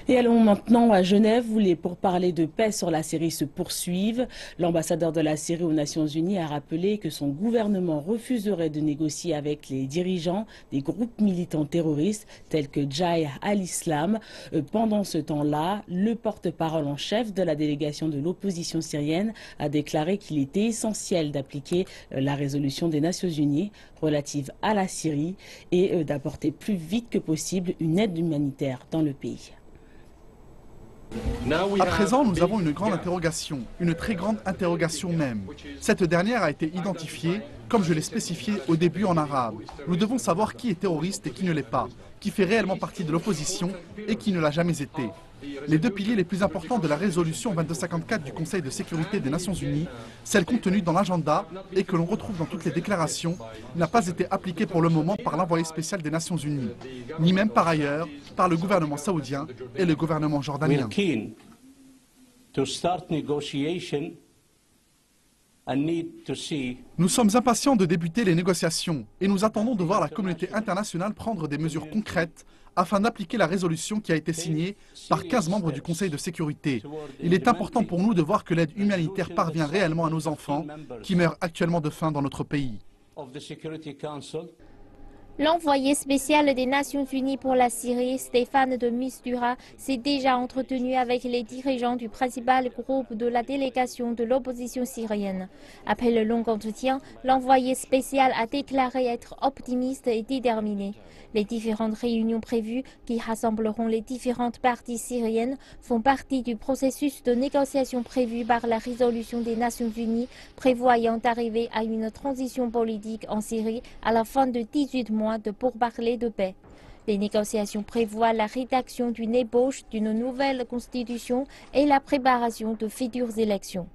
Et allons maintenant à Genève où les pourparlers de paix sur la Syrie se poursuivent. L'ambassadeur de la Syrie aux Nations Unies a rappelé que son gouvernement refuserait de négocier avec les dirigeants des groupes militants terroristes tels que Jaïh al-Islam. Pendant ce temps-là, le porte-parole en chef de la délégation de l'opposition syrienne a déclaré qu'il était essentiel d'appliquer la résolution des Nations Unies relative à la Syrie et d'apporter plus vite que possible une aide humanitaire dans le pays. À présent, nous avons une grande interrogation, une très grande interrogation même. Cette dernière a été identifiée, comme je l'ai spécifié au début en arabe. Nous devons savoir qui est terroriste et qui ne l'est pas, qui fait réellement partie de l'opposition et qui ne l'a jamais été. Les deux piliers les plus importants de la résolution 2254 du Conseil de sécurité des Nations Unies, celle contenue dans l'agenda et que l'on retrouve dans toutes les déclarations, n'a pas été appliquée pour le moment par l'envoyé spécial des Nations Unies, ni même par ailleurs par le gouvernement saoudien et le gouvernement jordanien. Nous sommes impatients de débuter les négociations et nous attendons de voir la communauté internationale prendre des mesures concrètes afin d'appliquer la résolution qui a été signée par 15 membres du Conseil de sécurité. Il est important pour nous de voir que l'aide humanitaire parvient réellement à nos enfants qui meurent actuellement de faim dans notre pays. L'envoyé spécial des Nations Unies pour la Syrie, Stéphane de Mistura, s'est déjà entretenu avec les dirigeants du principal groupe de la délégation de l'opposition syrienne. Après le long entretien, l'envoyé spécial a déclaré être optimiste et déterminé. Les différentes réunions prévues, qui rassembleront les différentes parties syriennes, font partie du processus de négociation prévu par la résolution des Nations Unies, prévoyant d'arriver à une transition politique en Syrie à la fin de 18 mois de pourparlers de paix. Les négociations prévoient la rédaction d'une ébauche d'une nouvelle constitution et la préparation de futures élections.